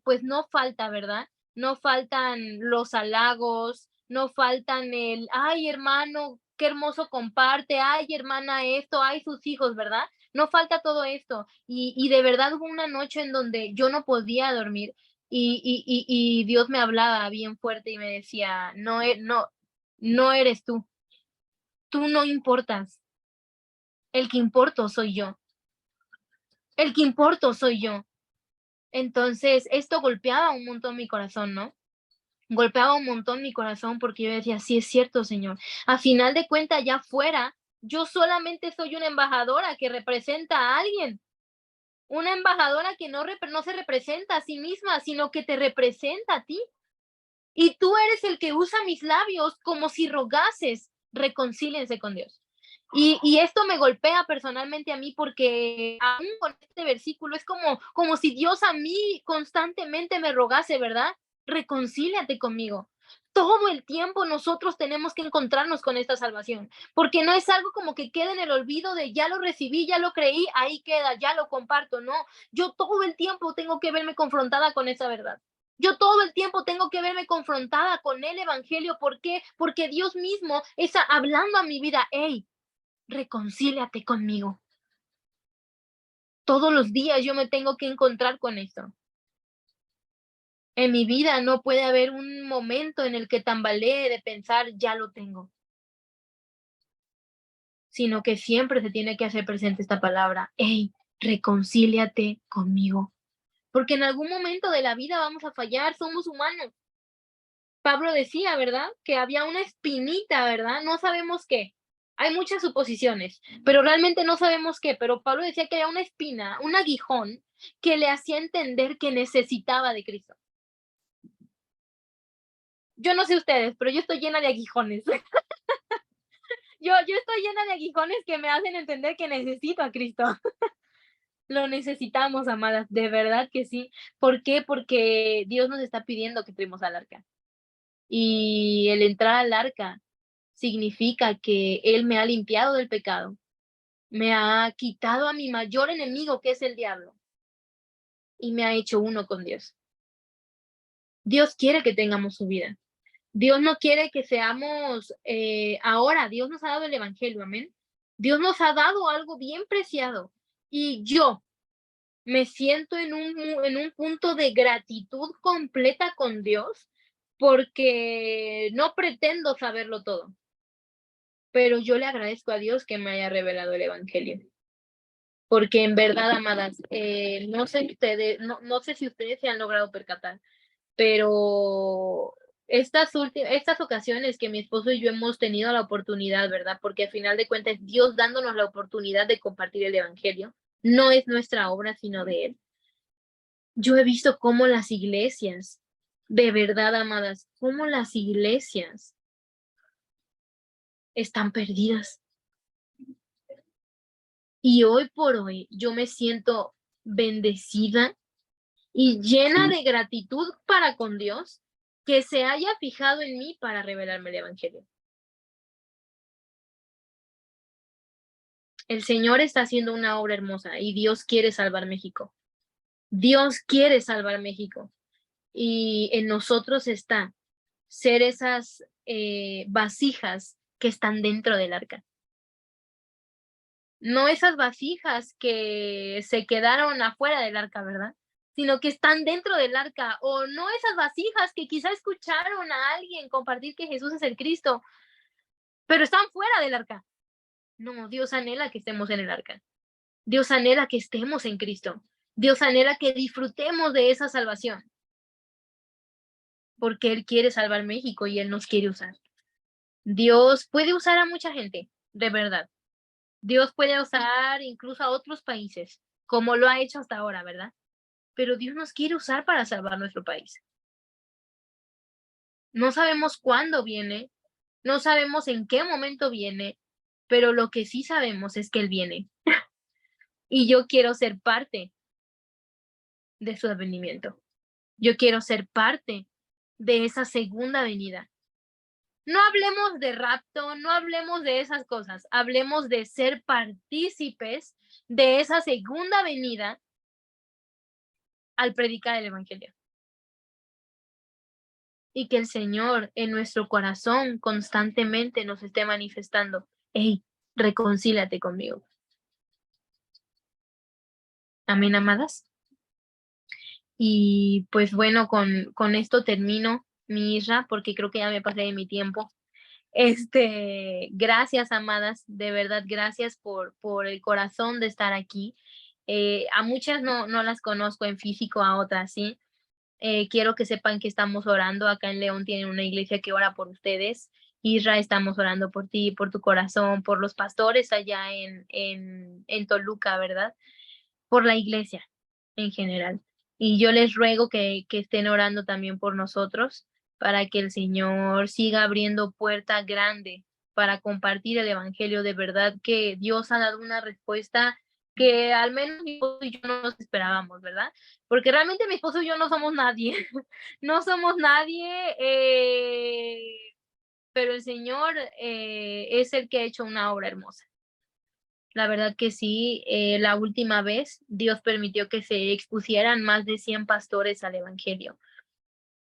pues no falta, ¿verdad? No faltan los halagos, no faltan el: ay, hermano, qué hermoso comparte, ay, hermana, esto, ay, sus hijos, ¿verdad? No falta todo esto. Y de verdad hubo una noche en donde yo no podía dormir, y Dios me hablaba bien fuerte y me decía: no, no eres tú no importas, el que importo soy yo, el que importo soy yo. Entonces, esto golpeaba un montón mi corazón, ¿no? Golpeaba un montón mi corazón, porque yo decía: sí, es cierto, Señor. A final de cuentas, allá afuera, yo solamente soy una embajadora que representa a alguien, una embajadora que no se representa a sí misma, sino que te representa a ti. Y tú eres el que usa mis labios como si rogases: reconcíliense con Dios. Y esto me golpea personalmente a mí, porque aún con este versículo es como si Dios a mí constantemente me rogase, ¿verdad? Reconcíliate conmigo. Todo el tiempo nosotros tenemos que encontrarnos con esta salvación, porque no es algo como que quede en el olvido de: ya lo recibí, ya lo creí, ahí queda, ya lo comparto. No, yo todo el tiempo tengo que verme confrontada con esa verdad. Yo todo el tiempo tengo que verme confrontada con el evangelio. ¿Por qué? Porque Dios mismo está hablando a mi vida: hey, reconcíliate conmigo. Todos los días yo me tengo que encontrar con esto. En mi vida no puede haber un momento en el que tambalee de pensar: ya lo tengo, sino que siempre se tiene que hacer presente esta palabra: hey, reconcíliate conmigo. Porque en algún momento de la vida vamos a fallar, somos humanos. Pablo decía, ¿verdad? Que había una espinita, ¿verdad? No sabemos qué. Hay muchas suposiciones, pero realmente no sabemos qué. Pero Pablo decía que había una espina, un aguijón, que le hacía entender que necesitaba de Cristo. Yo no sé ustedes, pero yo estoy llena de aguijones. Yo estoy llena de aguijones que me hacen entender que necesito a Cristo. Lo necesitamos, amadas, de verdad que sí. ¿Por qué? Porque Dios nos está pidiendo que entremos al arca. Y el entrar al arca significa que Él me ha limpiado del pecado, me ha quitado a mi mayor enemigo, que es el diablo, y me ha hecho uno con Dios. Dios quiere que tengamos su vida. Dios no quiere que seamos, ahora, Dios nos ha dado el evangelio, amén. Dios nos ha dado algo bien preciado y yo me siento en un punto de gratitud completa con Dios porque no pretendo saberlo todo, pero yo le agradezco a Dios que me haya revelado el evangelio. Porque en verdad, amadas, no sé ustedes, no sé si ustedes se han logrado percatar, pero estas ocasiones que mi esposo y yo hemos tenido la oportunidad, ¿verdad? Porque al final de cuentas Dios dándonos la oportunidad de compartir el evangelio, no es nuestra obra, sino de Él. Yo he visto cómo las iglesias, de verdad, amadas, cómo las iglesias están perdidas. Y hoy por hoy yo me siento bendecida y llena Sí, de gratitud para con Dios que se haya fijado en mí para revelarme el evangelio. El Señor está haciendo una obra hermosa y Dios quiere salvar México. Dios quiere salvar México. Y en nosotros está ser esas vasijas que están dentro del arca. No esas vasijas que se quedaron afuera del arca, ¿verdad? Sino que están dentro del arca. O no esas vasijas que quizá escucharon a alguien compartir que Jesús es el Cristo, pero están fuera del arca. No, Dios anhela que estemos en el arca. Dios anhela que estemos en Cristo. Dios anhela que disfrutemos de esa salvación, porque Él quiere salvar México y Él nos quiere usar. Dios puede usar a mucha gente, de verdad. Dios puede usar incluso a otros países, como lo ha hecho hasta ahora, ¿verdad? Pero Dios nos quiere usar para salvar nuestro país. No sabemos cuándo viene, no sabemos en qué momento viene, pero lo que sí sabemos es que Él viene. Y yo quiero ser parte de su advenimiento. Yo quiero ser parte de esa segunda venida. No hablemos de rapto, no hablemos de esas cosas, hablemos de ser partícipes de esa segunda venida al predicar el evangelio. Y que el Señor en nuestro corazón constantemente nos esté manifestando, hey, reconcíliate conmigo. Amén, amadas. Y pues bueno, con esto termino mi Isra, porque creo que ya me pasé de mi tiempo. Gracias, amadas, de verdad, gracias por el corazón de estar aquí. A muchas no las conozco en físico, a otras sí. Quiero que sepan que estamos orando. Acá en León tienen una iglesia que ora por ustedes. Isra, estamos orando por ti, por tu corazón, por los pastores allá en Toluca, ¿verdad? Por la iglesia en general. Y yo les ruego que estén orando también por nosotros para que el Señor siga abriendo puerta grande para compartir el evangelio. De verdad que Dios ha dado una respuesta que al menos mi esposo y yo no nos esperábamos, ¿verdad? Porque realmente mi esposo y yo no somos nadie, no somos nadie, pero el Señor es el que ha hecho una obra hermosa. La verdad que sí, la última vez Dios permitió que se expusieran más de 100 pastores al evangelio.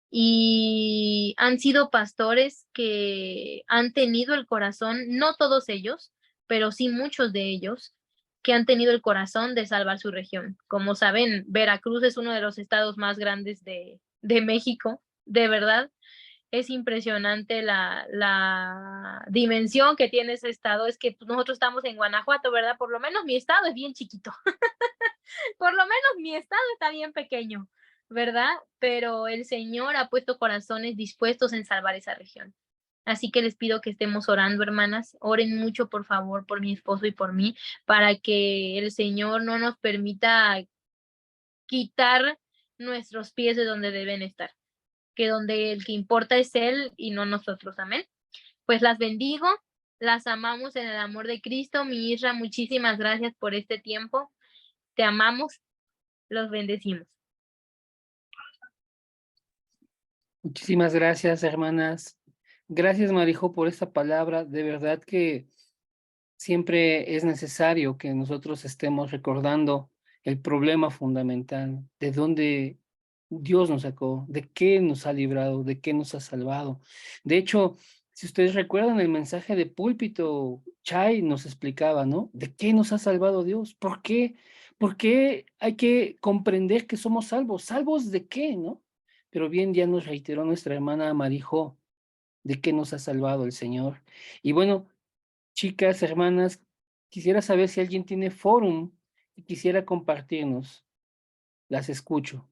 Y han sido pastores que han tenido el corazón, no todos ellos, pero sí muchos de ellos, que han tenido el corazón de salvar su región. Como saben, Veracruz es uno de los estados más grandes de México, de verdad. Es impresionante la dimensión que tiene ese estado. Es que pues, nosotros estamos en Guanajuato, ¿verdad? Por lo menos mi estado es bien chiquito. Por lo menos mi estado está bien pequeño, ¿verdad? Pero el Señor ha puesto corazones dispuestos en salvar esa región. Así que les pido que estemos orando, hermanas. Oren mucho, por favor, por mi esposo y por mí, para que el Señor no nos permita quitar nuestros pies de donde deben estar, que donde el que importa es Él y no nosotros. Amén. Pues las bendigo, las amamos en el amor de Cristo. Mi Isra, muchísimas gracias por este tiempo. Te amamos, los bendecimos. muchísimas gracias, hermanas. Gracias, Marijo, por esta palabra. De verdad que siempre es necesario que nosotros estemos recordando el problema fundamental, de dónde Dios nos sacó, de qué nos ha librado, de qué nos ha salvado. De hecho, si ustedes recuerdan el mensaje de púlpito, Chay nos explicaba, ¿no? ¿De qué nos ha salvado Dios? ¿Por qué? ¿Por qué hay que comprender que somos salvos? ¿Salvos de qué, no? Pero bien, ya nos reiteró nuestra hermana Marijó, ¿de qué nos ha salvado el Señor? Y bueno, chicas, hermanas, quisiera saber si alguien tiene fórum y quisiera compartirnos. Las escucho.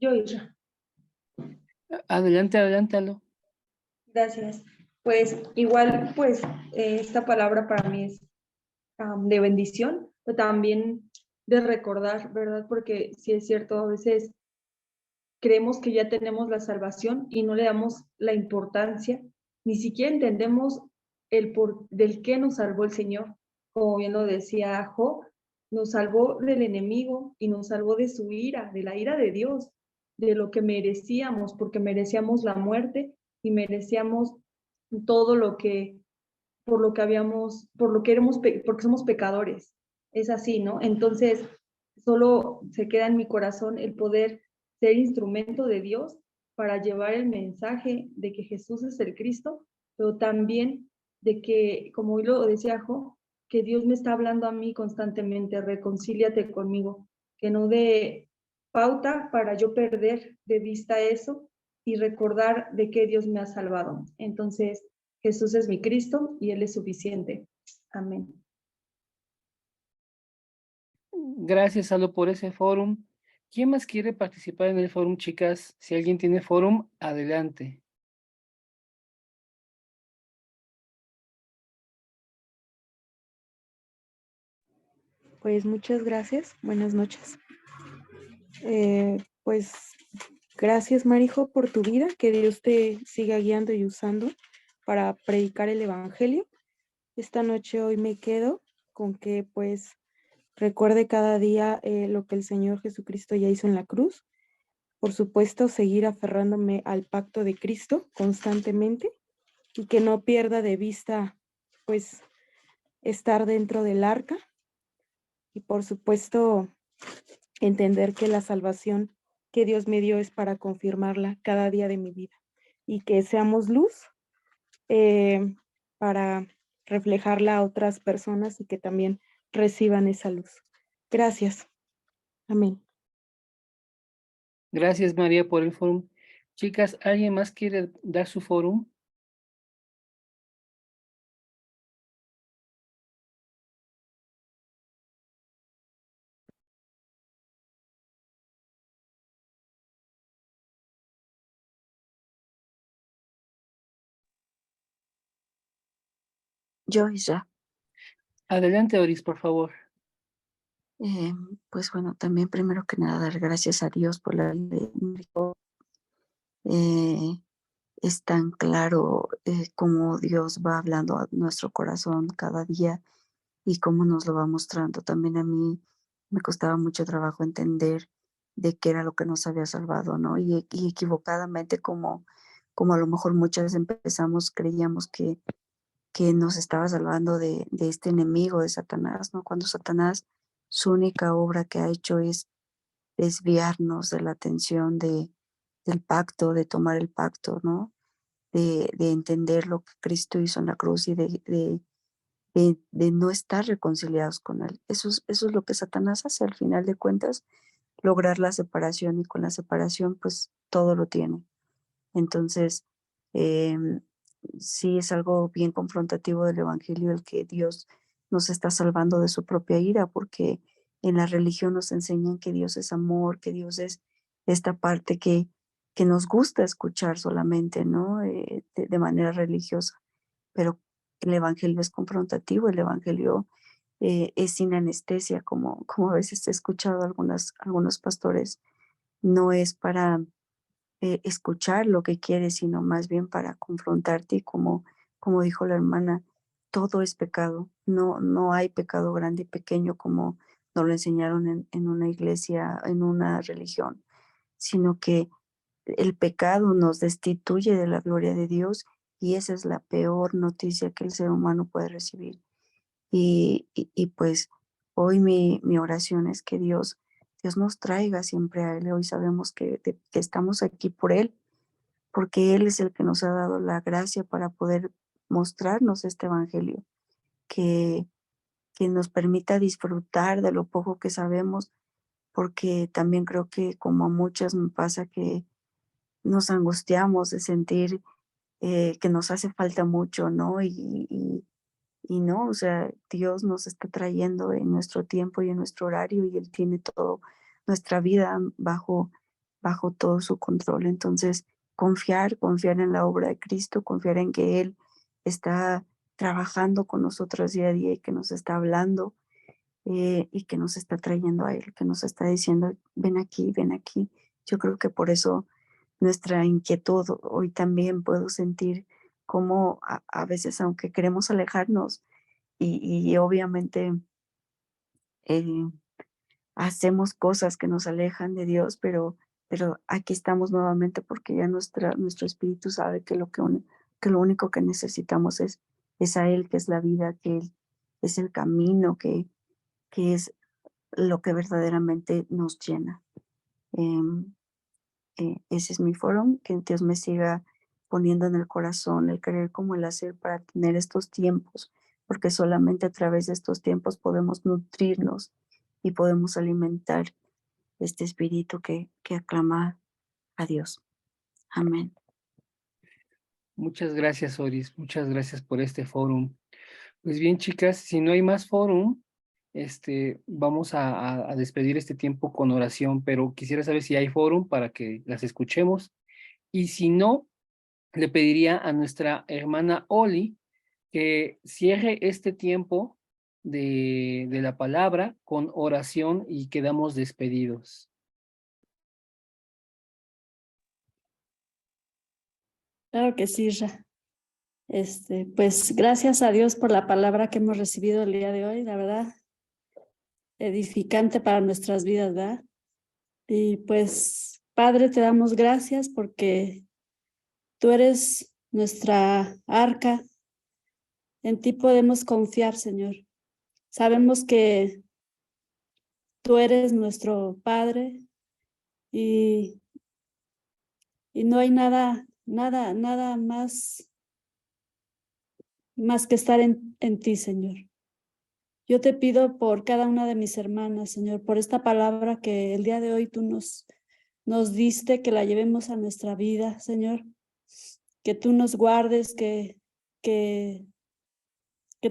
Yo, Isra. Adelante, adelántalo. Gracias. Pues igual, pues esta palabra para mí es de bendición, pero también de recordar, ¿verdad? Porque sí es cierto, a veces creemos que ya tenemos la salvación y no le damos la importancia, ni siquiera entendemos del qué nos salvó el Señor. Como bien lo decía Job, nos salvó del enemigo y nos salvó de su ira, de la ira de Dios, de lo que merecíamos, porque merecíamos la muerte y merecíamos todo lo que, por lo que habíamos, por lo que éramos, porque somos pecadores. Es así, ¿no? Entonces, solo se queda en mi corazón el poder ser instrumento de Dios para llevar el mensaje de que Jesús es el Cristo, pero también de que, como hoy lo decía Jo, que Dios me está hablando a mí constantemente, reconcíliate conmigo, que no dé pauta para yo perder de vista eso y recordar de qué Dios me ha salvado. Entonces, Jesús es mi Cristo y Él es suficiente. Amén. Gracias, Salo, por ese fórum. ¿Quién más quiere participar en el fórum, chicas? Si alguien tiene fórum, adelante. Pues muchas gracias, buenas noches. Pues gracias, Marijo, por tu vida, que Dios te siga guiando y usando para predicar el Evangelio. Esta noche hoy me quedo con que pues recuerde cada día lo que el Señor Jesucristo ya hizo en la cruz. Por supuesto, seguir aferrándome al pacto de Cristo constantemente y que no pierda de vista pues estar dentro del arca y por supuesto entender que la salvación que Dios me dio es para confirmarla cada día de mi vida y que seamos luz eh, para reflejarla a otras personas y que también reciban esa luz. Gracias. Amén. Gracias, María, por el fórum. Chicas, ¿alguien más quiere dar su fórum? Yo, Isra, Adelante, Oris, por favor. pues bueno, también primero que nada dar gracias a Dios por la vida de mi hijo. Es tan claro cómo Dios va hablando a nuestro corazón cada día y cómo nos lo va mostrando. También a mí me costaba mucho trabajo entender de qué era lo que nos había salvado, ¿no? Y equivocadamente como a lo mejor muchas empezamos, creíamos que nos estaba salvando de este enemigo, de Satanás, ¿no? Cuando Satanás, su única obra que ha hecho es desviarnos de la atención del pacto, de tomar el pacto, ¿no? De entender lo que Cristo hizo en la cruz y de no estar reconciliados con Él. Eso es lo que Satanás hace al final de cuentas, lograr la separación y con la separación pues todo lo tiene. Entonces, sí es algo bien confrontativo del Evangelio el que Dios nos está salvando de su propia ira, porque en la religión nos enseñan que Dios es amor, que Dios es esta parte que nos gusta escuchar solamente, ¿no? De manera religiosa, pero el Evangelio es confrontativo, el Evangelio es sin anestesia, como a veces he escuchado algunos pastores, no es para escuchar lo que quieres, sino más bien para confrontarte y como dijo la hermana, todo es pecado, no hay pecado grande y pequeño como nos lo enseñaron en una iglesia, en una religión, sino que el pecado nos destituye de la gloria de Dios y esa es la peor noticia que el ser humano puede recibir. Y pues hoy mi oración es que Dios nos traiga siempre a Él. Hoy sabemos que estamos aquí por Él, porque Él es el que nos ha dado la gracia para poder mostrarnos este evangelio, que, que nos permita disfrutar de lo poco que sabemos, porque también creo que como a muchas me pasa que nos angustiamos de sentir que nos hace falta mucho, ¿no? Y no, o sea, Dios nos está trayendo en nuestro tiempo y en nuestro horario y Él tiene todo nuestra vida bajo todo su control. Entonces, confiar en la obra de Cristo, confiar en que Él está trabajando con nosotros día a día y que nos está hablando y que nos está trayendo a Él, que nos está diciendo, ven aquí, ven aquí. Yo creo que por eso nuestra inquietud hoy también puedo sentir cómo a veces, aunque queremos alejarnos y obviamente eh, hacemos cosas que nos alejan de Dios, pero aquí estamos nuevamente porque ya nuestro espíritu sabe que lo único que necesitamos es a Él, que es la vida, que Él es el camino, que es lo que verdaderamente nos llena. Em, Ese es mi foro, que Dios me siga poniendo en el corazón el querer como el hacer para tener estos tiempos, porque solamente a través de estos tiempos podemos nutrirnos y podemos alimentar este espíritu que aclama a Dios. Amén. Muchas gracias, Oris. Muchas gracias por este fórum. Pues bien, chicas, si no hay más fórum, vamos a despedir este tiempo con oración, pero quisiera saber si hay fórum para que las escuchemos. Y si no, le pediría a nuestra hermana Oli que cierre este tiempo de la palabra con oración y quedamos despedidos. Claro que sí, Ra. Pues gracias a Dios por la palabra que hemos recibido el día de hoy, la verdad, edificante para nuestras vidas, ¿verdad? Y pues, Padre, te damos gracias porque tú eres nuestra arca, en ti podemos confiar, Señor. Sabemos que tú eres nuestro Padre y no hay nada más que estar en ti, Señor. Yo te pido por cada una de mis hermanas, Señor, por esta palabra que el día de hoy tú nos diste, que la llevemos a nuestra vida, Señor, que tú nos guardes, que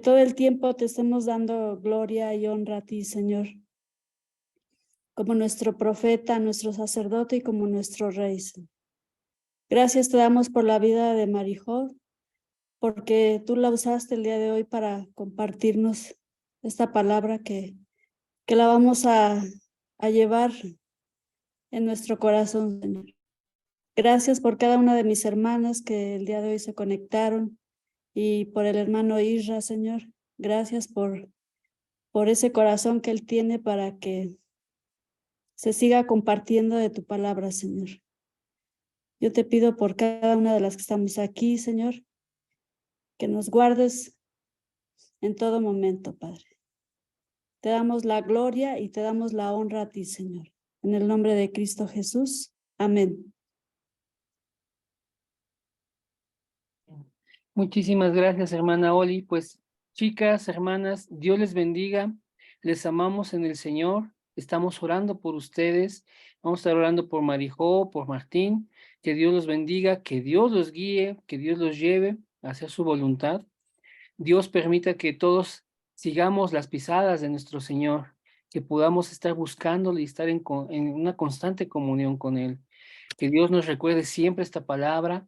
todo el tiempo te estemos dando gloria y honra a ti, Señor, como nuestro profeta, nuestro sacerdote y como nuestro rey. Gracias te damos por la vida de Marijó, porque tú la usaste el día de hoy para compartirnos esta palabra que la vamos a llevar en nuestro corazón, Señor. Gracias por cada una de mis hermanas que el día de hoy se conectaron y por el hermano Isra, Señor. Gracias por ese corazón que él tiene para que se siga compartiendo de tu palabra, Señor. Yo te pido por cada una de las que estamos aquí, Señor, que nos guardes en todo momento, Padre. Te damos la gloria y te damos la honra a ti, Señor. En el nombre de Cristo Jesús. Amén. Muchísimas gracias, hermana Oli. Pues, chicas, hermanas, Dios les bendiga. Les amamos en el Señor. Estamos orando por ustedes. Vamos a estar orando por Marijó, por Martín. Que Dios los bendiga, que Dios los guíe, que Dios los lleve a hacer su voluntad. Dios permita que todos sigamos las pisadas de nuestro Señor, que podamos estar buscándole y estar en una constante comunión con Él. Que Dios nos recuerde siempre esta palabra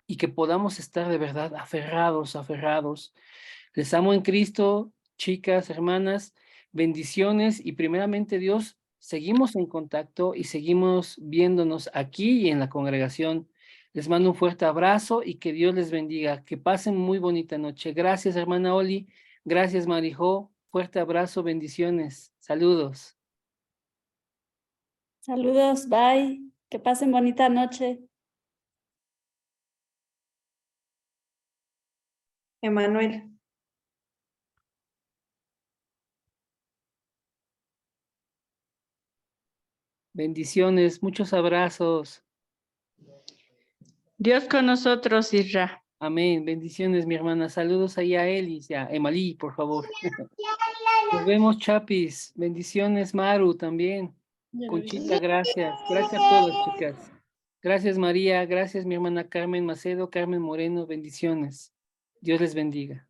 y que podamos estar de verdad aferrados. Les amo en Cristo, chicas, hermanas, bendiciones y primeramente Dios, seguimos en contacto y seguimos viéndonos aquí y en la congregación. Les mando un fuerte abrazo y que Dios les bendiga. Que pasen muy bonita noche. Gracias, hermana Oli. Gracias, Marijó. Fuerte abrazo, bendiciones. Saludos. Saludos, bye. Que pasen bonita noche. Emanuel. Bendiciones, muchos abrazos. Dios con nosotros, Isra. Amén. Bendiciones, mi hermana. Saludos ahí a Elis y a Emalí, por favor. Nos vemos, Chapis. Bendiciones, Maru, también. Ya lo Conchita, dije. gracias. Gracias a todos, chicas. Gracias, María. Gracias, mi hermana Carmen Macedo, Carmen Moreno. Bendiciones. Dios les bendiga.